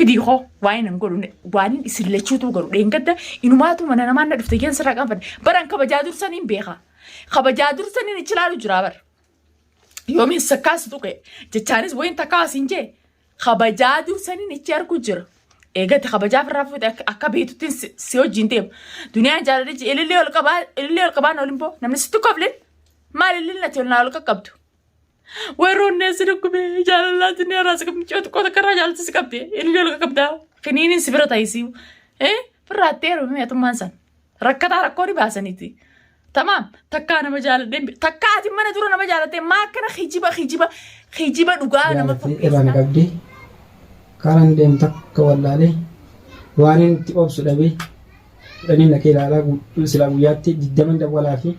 fidii hoo waan hin godhu waan isin lachuutu godhu dheengadda inumaatu mana namaan na dhufte keensa raqan fadhe baran kabajaa dursaniin beeka kabajaa dursaniin ichi laalu jira bar yoomiin sakkaas tuqe jechaanis wayin takkaasiin jee kabajaa dursaniin ichi argu jira eegatti kabajaa firraa fuute akka beetutti si wajjin deemu duniyaan jaaladhi ilillee ol qabaan olimpoo namni sitti kofleen maal illee natti ol naa ol qaqqabdu warroonnee si dhukkubee jaalallaan sinni irraa si qabdi cootu qoota karraa jaalatti si qabdi ilillee ol qaqqabdaa kiniiniin si bira taayisiu firraatti heerume meetummaan san rakkataa rakkoo baasaniiti tamam takkaa nama jaaladhee takkaa ati mana dura nama jaaladhee maa akkana hijiba dhugaa nama fakkeessaa karan dem takka wallaalee waan itti obsu dhabee dhanii nakee ilaalaa silaa guyyaatti 20 dabalaa fi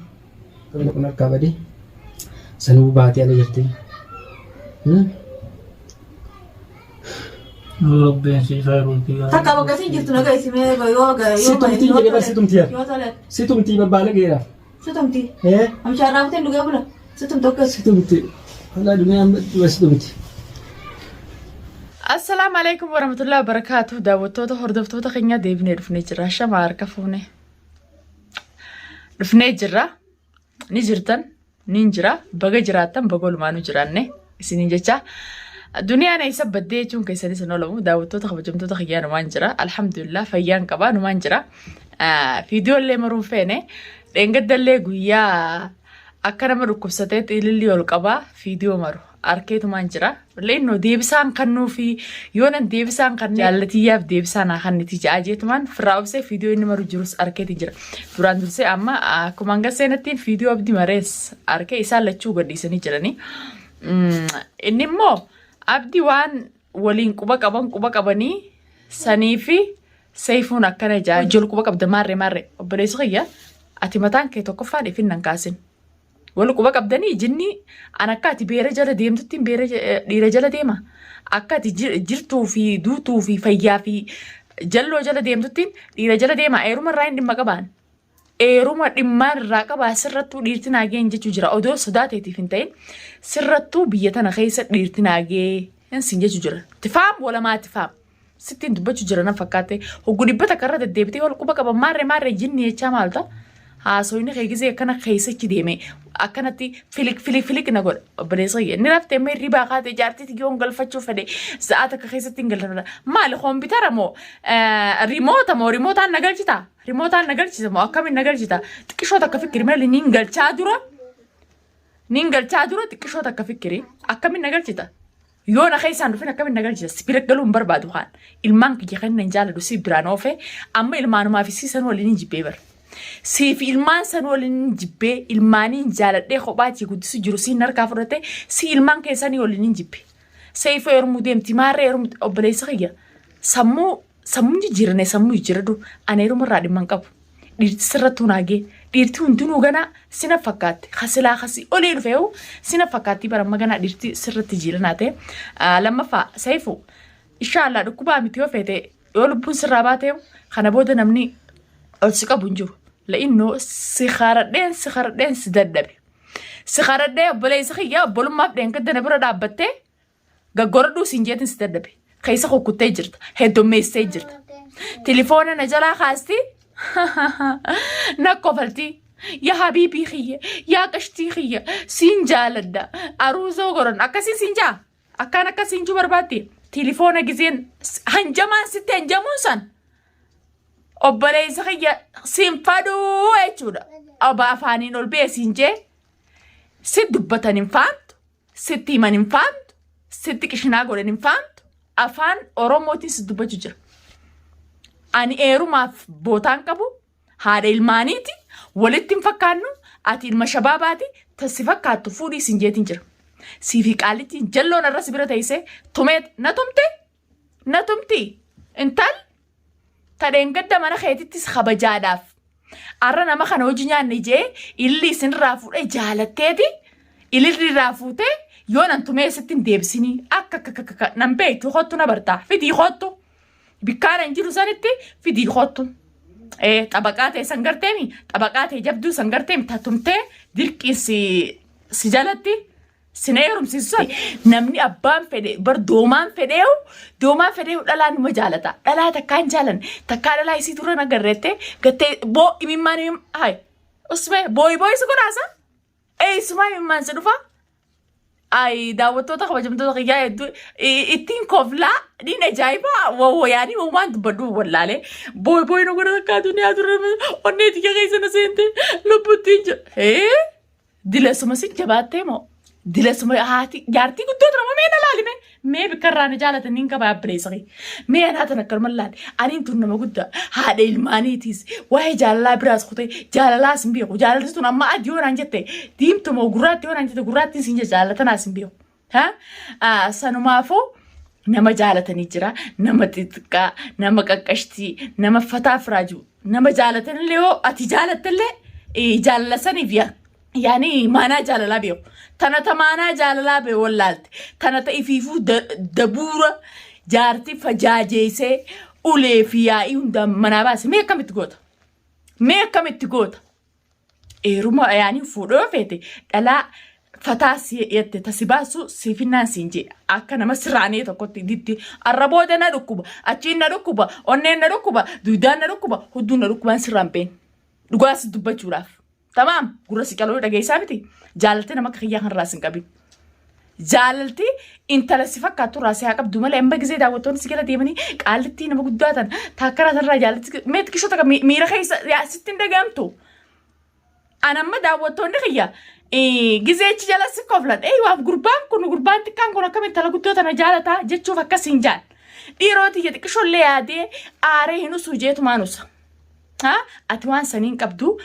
kun harkaa badee sanuu baatee ala jirti. Takka bakka siin jirtu nagaa isimee yoo situmtii babbaala geera. Situmtii. Amshaarraa bitee dhugaa bula. Situmtii akka situmtii. Wallaahi duniyaan situmtii. Assalamu alaikum warahmatullahi wabarakatuh. Daawwattoota hordoftoota keenya deebinee dhufnee jirra. Shama harka fuune. Dhufnee jirra. Ni jirtan, ni jira. Baga jiraatan baga olumaanu jiraanne. Isiniin jecha duniyaan isa baddee jechuun keessanis hin oolamu. Daawwattoota kabajamtoota kiyyaa numaan jira. Alhamdulillah fayyaan qabaa numaan jira. Viidiyoolee maruun feene. Dheengaddallee guyyaa akka nama dhukkubsateetti ilillii ol qabaa viidiyoo maru. Arkeetumaan jira. Leenno deebisaan kannuu fi yoonan deebisaan kan jaallatiyyaaf deebisaan akkaniti jaajeetumaan firraa obsee viidiyoo inni maru jirus arkeetiin jira. Duraan dursee amma akkuma hanga seenattiin viidiyoo abdii marees arkee isaan lachuu gadhiisanii jiranii. Inni immoo abdii waan waliin quba qabanii sanii fi seefuun akkana jol quba qabda maarree obboleessa kiyya ati mataan kee tokkoffaan ifin nan kaasin. Walu quba qabdanii jinni an akka ati beera jala deemtutti dhiira jala deema. Akka ati jirtuu fi duutuu fi fayyaa fi jalloo jala deemtutti dhiira jala deema. Eeruma irraa hin dhimma qabaan. Eeruma dhimmaan irraa qabaa sirrattuu dhiirti naagee hin jechuu jira. Odoo sodaateetiif hin ta'in sirrattuu biyya tana keessa dhiirti naagee hin jechuu jira. Tifaam walamaa tifaam. Sittiin dubbachuu jira nan fakkaate. Hoggu dhibbata karra deddeebitee wal quba qaban maarree jinni jechaa maalta? Haasoyni keegizee akkana keessachi deeme akkanatti filik na godha obboleessa kiyya inni raftee mee ribaa kaatee jaartiiti yoon galfachuu fedhe sa'aat akka keessatti hin galfamedha maali koompitara moo rimootaan nagalchita moo akkamiin nagalchita xiqqishoota akka fikkiri malee niin galchaa dura xiqqishoota akka fikkiri akkamiin nagalchita yoo na keessaan dhufin akkamiin nagalchita si bira galuun barbaadu kaan ilmaan kiyya kan hin jaalladhu si biraan oofe amma ilmaanumaa fi siisan waliin hin jibbee bara. Siif ilmaan san waliin jibbee ilmaaniin jaaladhee kophaachii guddisu jiru siin harkaa fudhate si ilmaan keessanii waliin jibbe. Seefoo yeroo deemti maarree yeroo obboleessa kiyya sammuu jijjiirane sammuu jijjiiradu ani yeroo irraa dhimman qabu. Dhiirti sirrattuu naagee dhiirti hundinuu ganaa sina fakkaatti hasilaa hasi olii dhufeewu sina fakkaatti baramma ganaa dhiirti sirratti jiranaa ta'e lammaffaa seefoo inshaallah dhukkubaa miti yoo feete yoo lubbuun sirraa baateewu kana booda namni ol si qabu hin jiru. La'inno si kharadheen si dadhabe. Si kharadhee obboleessa kiyyaa obbolummaaf dheengadda bira dhaabbattee gaggoradhuu siin jeetin si dadhabe. Keessa kukkuttee jirta. Heddummeessee jirta. Tilifoona na jalaa kaasti. Na kofaltii. Yaa habiibii kiyya. Yaa qashtii kiyya. Siin jaaladda. Aruusoo goron. Akkasii siin jaa. Akkaan akkasiin juu barbaadde. Tilifoona gizeen hanjamaan sitti hanjamuun san. Obboleessa kiyya siin faduu jechuudha. Obba afaaniin ol beesiin jee sitti dubbatan hin faamtu, sitti himan hin faamtu, sitti qishinaa godhan hin faamtu, afaan Oromootiin sitti dubbachuu jira. Ani eerumaaf bootaan qabu haadha ilmaaniiti walitti hin fakkaannu ati ilma shabaabaati tassi fakkaattu fuudhii siin jeetiin jira. Siifi qaalittiin jalloon irras bira teessee tumeet na tumti intal. Tadeen gadda mana keetittis kabajaadhaaf. Arra nama kana hojii nyaanne jee illi isinirraa fuudhee jaalatteeti. Ilirraa fuutee yoo nan tumee sittiin deebisanii akka nan beektu hottu na bartaa. Fidii hottu. Bikkaan hin jiru sanitti fidii hottu. Xabaqaa ta'e san garteemi. Xabaqaa ta'e jabduu san garteemi tatumtee dirqiin si jalatti Sineerum sisun namni abbaan fedhe bar doomaan fedheewu dhalaa numa jaalata. Dhalaa takkaan jaalan takkaa dhalaa isii turre nagarreette gattee boo imimmaan hay usme booyi si godhaasa eessumaa imimmaan si dhufa ay daawwattoota kabajamtoota kiyyaa hedduu ittiin koflaa dhiin ajaa'ibaa wawwayaanii waan dubbadhu wallaalee booyi nu godha takkaa duniyaa turre onneeti keessa na seente lubbuttiin jira dilesuma si jabaattee moo dilesuma haati jaartii guddoota nama mee na laalime mee bikarraan jaalatan hin qabaa abbileessaqi mee anaatan akkanuma laali aniin tun nama guddaa haadha ilmaaniitiis waa'ee jaalalaa biraas kutee jaalalaas hin beeku jaalalli tun amma adii yoonaan jette diimtuma gurraatti yoonaan jette gurraattiin siin jaalatanaas hin beeku sanumaafuu nama jaalatanii jira nama xixiqqaa nama qaqqashtii nama fataa firaajuu nama jaalatanillee yoo ati jaalattallee jaalala saniif yaani maanaa jaalalaa beeku tana tamaanaa jaalalaa bee wallaalte tana ta'ifiifuu dabuura jaartii fajaajeessee ulee fi yaa'ii hundaan manaa baase mee akkamitti goota eeruma yaanii fuudhoo feete dhalaa fataa si yette tasi baasu siifinnaan siin jee akka nama siraanee tokkotti ditti arrabooda na dhukkuba achiin na dhukkuba onneen na dhukkuba duudaan na dhukkuba hudduun na dhukkubaan sirraan been dhugaas dubbachuudhaaf. Tamam, gurra si qaloo dhageessaa miti. Jaalalti nama kiyyaa kan raas hin qabin. Jaalalti intala si fakkaatu raasii haa qabdu malee amma gisee daawwattoonni si gala deemanii qaalittii nama guddaa tan taakkaraa sanarraa jaalalti meetti kishoota miira keessa sitti hin dhagaamtu. Anamma daawwattoonni kiyya gizeechi jala si koflan waaf gurbaan xiqqaan kun akkam intala guddoo tana jaalataa jechuuf akkasiin jaal. Dhiiroti jedhi qishollee yaadee aaree hin usuu jeetumaan usa. Ati waan saniin qabdu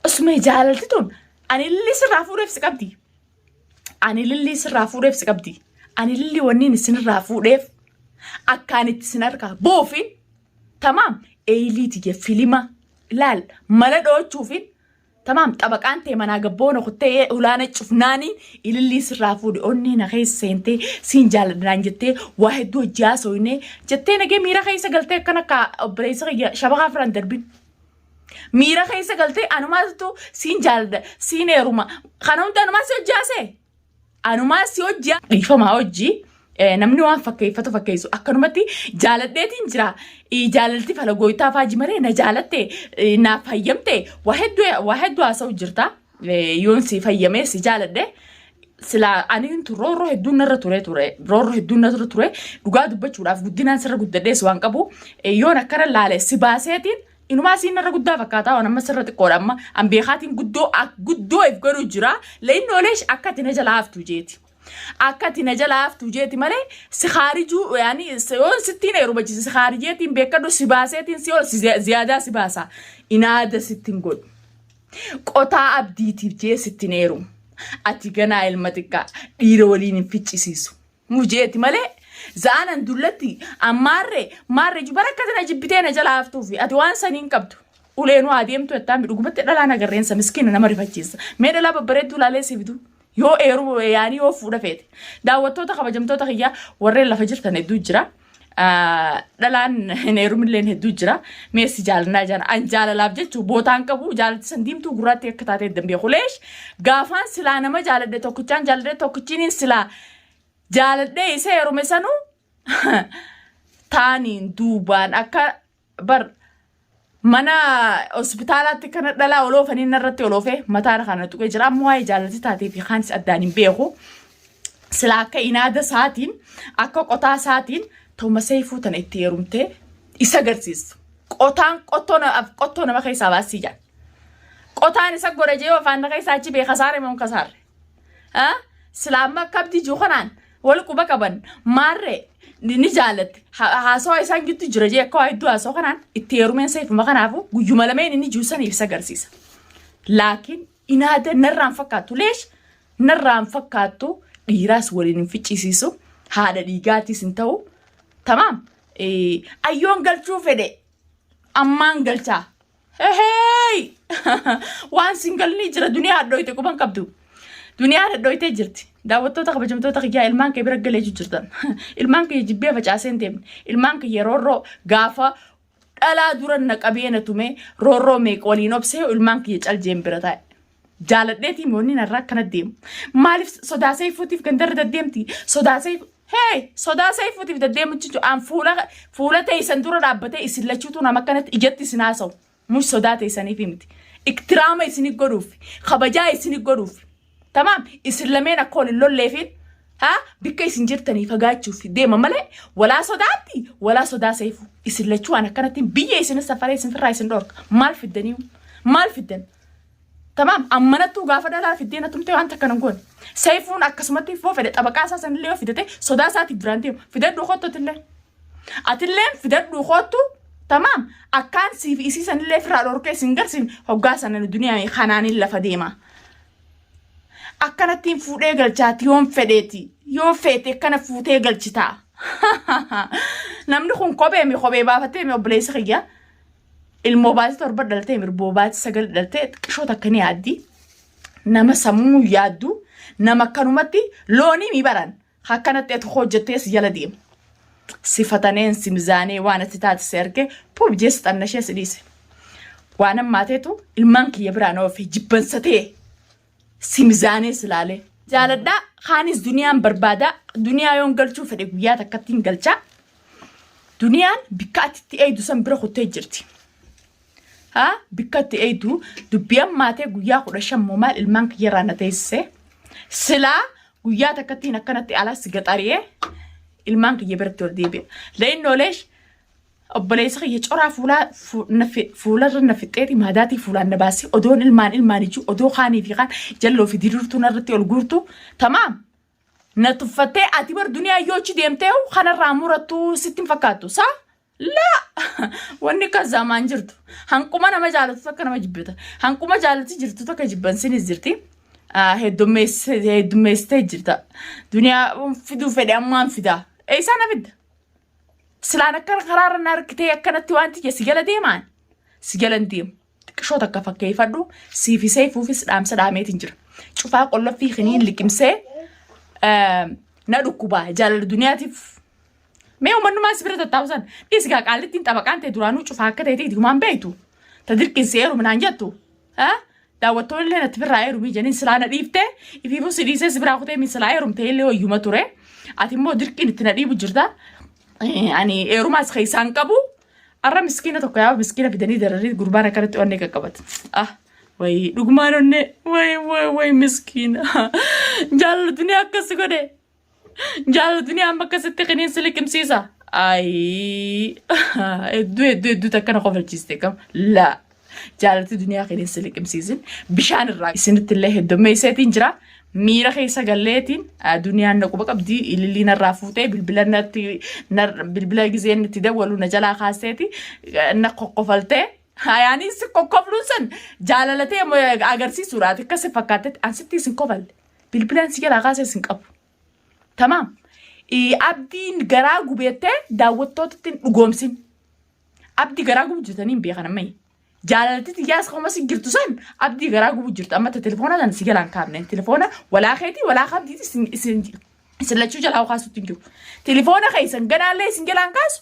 Usme jaalalti tun ani lilli sirraa fuudheef si qabdi. Ani lilli wanniin isinirraa fuudheef akkaan itti sin argaa boofin tamaam eeyiliiti jee filima ilaal mala dhoochuufin tamaam xabaqaan ta'e manaa gabboona kuttee ulaana cufnaaniin ililli sirraa fuudhe onni na keessa seentee siin jaaladhaan jettee waa hedduu hojjaa sooyinee jettee nagee miira keessa galtee akkana akka obboleessa shabakaa firan darbin. Miira keessa galtee anumaatu siin jaalada siin heeruma kana hunda anumaas hojjaase anumaas hojjaa dhiifamaa hojii namni waan fakkeessu akkanumatti jaaladheetiin jira jaalalti fala gooytaa faaji maree na jaalatte naaf fayyamte waa hedduu haasa'u jirta yoon si fayyamee si jaaladhe sila aniin tu roorroo hedduun narra ture dhugaa dubbachuudhaaf guddinaan sirra guddadhees waan qabu yoon akkana laale si baaseetiin inumaa siin narra guddaa fakkaataa waan amma sirra xiqqoodha amma ambeekaatiin guddoo if godhu jira leenni ooleesh akka ati na jala haftuu jeeti. Akka ati na jala haftuu jeeti malee si khaarijuu yaani yoon sittiin heerumachise si khaarijeetiin beekadhu si baaseetiin si ol ziyaadaa si baasa inaada sittiin godhu. Qotaa abdiitiif jee sittiin heerumu ati ganaa ilma xiqqaa dhiira waliin hin ficcisiisu mujeeti malee. Zaanan dullatti maarree jibarakkatana jibbitee na jala haftuufi ati waan saniin qabdu uleenuu adeemtu jettaan dhugumatti dhalaa nagarreensa miskiina nama rifachiisa mee dhalaa babbareedduu laalee sibitu yoo eeruu yaanii yoo fuudha feete daawwattoota kabajamtoota kiyyaa warreen lafa jirtan hedduu jira dhalaan hin eerumilleen hedduu jira meessi jaalanaa jana an jaalalaaf jechuu bootaan qabu jaalatti san diimtuu gurraatti akka taatee dambee kuleesh gaafaan silaa nama jaaladhe tokkichiin silaa jaaladhee isa heerume sanuu taaniin duubaan akka bar mana hospitaalaatti kana dhalaa oloofanii narratti oloofee mataara kana tuqee jira ammoo waa'ee jaalalti taatee fi kaanis addaan hin beeku sila akka inaada saatiin akka qotaa saatiin toma seefuu tana itti heerumtee isa agarsiisu qotaan qottoo nama keessaa baasii jaan qotaan isa godhajee afaan na keessaa achi beekasaare moo kasaare sila amma akka abdii juu kanaan wal quba qaban maarree ni jaalatte haasawaa isaan giddu jira jee akka waa hedduu haasawaa kanaan itti heerumeen seefuma kanaafu guyyuma lameen inni juusaniif isa agarsiisa. Laakiin inaada narraan fakkaattu leesh narraan fakkaattu dhiiraas waliin hin ficcisiisu haadha dhiigaatis hin ta'u tamaam ayyoon galchuu fedhe ammaan galchaa waan singalni jira duniyaa hadhooyte quban qabdu. Duniyaa hadhooytee jirti. Daawwattoota kabajamtoota kiyyaa ilmaan kee bira galee jirtan. Ilmaan kee jibbee facaasee hin deemne. Ilmaan kee roorroo gaafa dhalaa duran na qabeena tume roorroo meeqa waliin obsee ilmaan kee caljeen bira taa'e. jaaladheetii moonni narraa akkana deemu maaliif sodaa Saifuutiif gandarra deddeemti sodaa Saifu hey sodaa Saifuutiif deddeemu jechuun aan fuula teessan dura dhaabbatee isin lachuutu nama akkanatti ijatti isin haasa'u mush sodaa teessaniif miti iktiraama isin godhuuf kabajaa isin godhuuf tamaam isin lameen akka waliin lolleefin bikka isin jirtanii fagaachuuf deema malee walaa sodaatti walaa sodaa Saifu isin lachuu aan akkanatti biyya isin safaree isin firraa isin dhorka maal fiddan تمام أما نتو قافة لا في الدين تمتي وأنت كان نقول سيفون أكسمتي فوق في طبقة أساسا اللي هو في دته صدا ساتي برانديم في ده خطة تلين أتلين في ده خطة تمام أكان سيف إسيسا اللي في رأورك سينجرسين هو قاسا إن الدنيا خاناني اللي فديمة أكان تيم فوق جات يوم فديتي يوم فيتي كان فوق جتا نمنخون كوبي مي كوبي بافتي مي بليس خيا الموبايل تربط دلتي مربوبات سجل دلتي شو تكني عادي نما سمو يادو نما كانومتي لوني ميبران هكذا تخرج جتيس يلديم صفتين سمزاني وانا تتات سيركي بوب جست النشيا سديس وانا ماتيتو المانك يبرانو في جبن ستي سمزاني سلالي جالدا خانيس دنيا بربادا دنيا يوم قلتو فريقياتا كتين قلتا دنيا بكاتي تأيدو سنبرخو تيجرتي بكتي أيدو دبيام ماتي قويا قرشام مومال المانك يرانا تيسي سلا قويا تكتينا كانت على سيقطاريه المانك يبرتو ديبي لأنه ليش أبليس خي يجرى فولا رنفتيتي مهداتي فولا نباسي أدون الماني جو أدو خاني في خان جلو في ديرورتو نرتي والقورتو تمام نتفتي أتبر دنيا يوشي ديمتيو خانا رامورتو ستين فكاتو صح؟ لا واني كزمان جرتو هنكما نما جالتو تكا نما جبتا هنكما جالتي جرتو تكا جبان سيني زرتي هيدوميستي جرتا دنيا فيدو فيدي أمان فيدا اي سانا فيدا سلانا كان قرار النار كتايا كانت توانتي سيجالا ديمان سيجالا ديم شو تكا فكي فادو سيفي سيفو في سلام سلامي تنجر شوفا قولة في خنين لكمسي نادو كوبا جال الدنيا تف ما يوم إنه ما سبرت التوزن إيش قال لي تنتبه كان تدورانو شوف هكذا تيجي كمان بيتو تدرك كنسير ومن عنجتو دعوتوا لنا نتبر رايرو بيجانين سلانا ريفته يفيبو سيريسة سبرا خدي من سلايرو متهيلي هو يوم توري أتيمو درك إن تناديبو جردا يعني إيرو ما سخيسان كابو أرى مسكينة تقيا مسكينة في دني درري قربانة كانت وانك كبت وي رغمانوني وي مسكينة جال الدنيا كسكودة جال الدنيا أما كسرت خنين سلكم سيسا أي دو تكنا خوف الجيستكم لا جالت الدنيا خنين سلكم سيزن بشان الرأي سنة الله الدم يساتين جرا ميرا خيسا قلتين الدنيا نكو بقى بدي اللي نرافوته بالبلا جزين تدولوا نجلا خاصتي نقفلته يعني سكوكفلوسن جالتي أجرسي سورات كسفكاتت أنستي سنكفل بالبلا سيجلا خاصة سنكف تمام أبدين جراغو بيته داوتوتين وقومسين أبدي جراغو بجتانين بيخنا ماي جالتي تياس خمسة جرتوسن أبدي جراغو بجرت أما تلفونا ده نسيجلان كابنين تلفونا ولا خيتي ولا خابدي سنلتشو جلاو خاصو تنجو تلفونا خيسن جنا لي سنجلان كاسو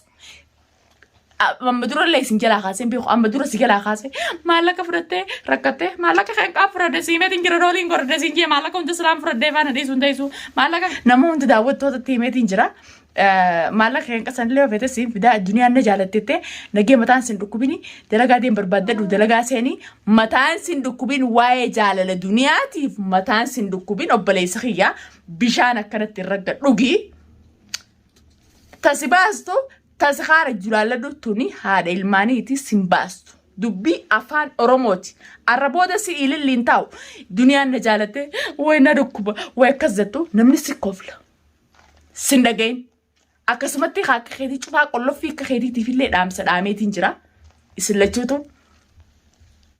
أمدورة لي سنجلا خاصة بيخو أمدورة سنجلا خاصة مالك فرده ركته مالك خنك أفرده سيمة تنجرا رولين قرده سنجي مالك كنت سلام فرده فانا ديسون ديسو مالك نمون تداوت توت تيمة تنجرا مالك خنك سنلي وفيته سيم في ده الدنيا نجالتته نجي متان سندكوبيني دلقا دين بربادة ودلقا سيني متان سندكوبين واي جال الدنيا تيف متان سندكوبين أبلي سخيا بيشانا كانت الرجل روجي تسباستو تسخار الجلالة دوتوني هذا المانيتي سيمباستو دبي أفان أروموتي الربودة سي إلي اللينتاو دنيا نجالته وين ركوبة وكزتو نمنسي كوفلا سندجين أكسمتي خاك خيدي شوفها كله فيك خيدي تفيلي دام سلامي تنجرا إسلتشوتو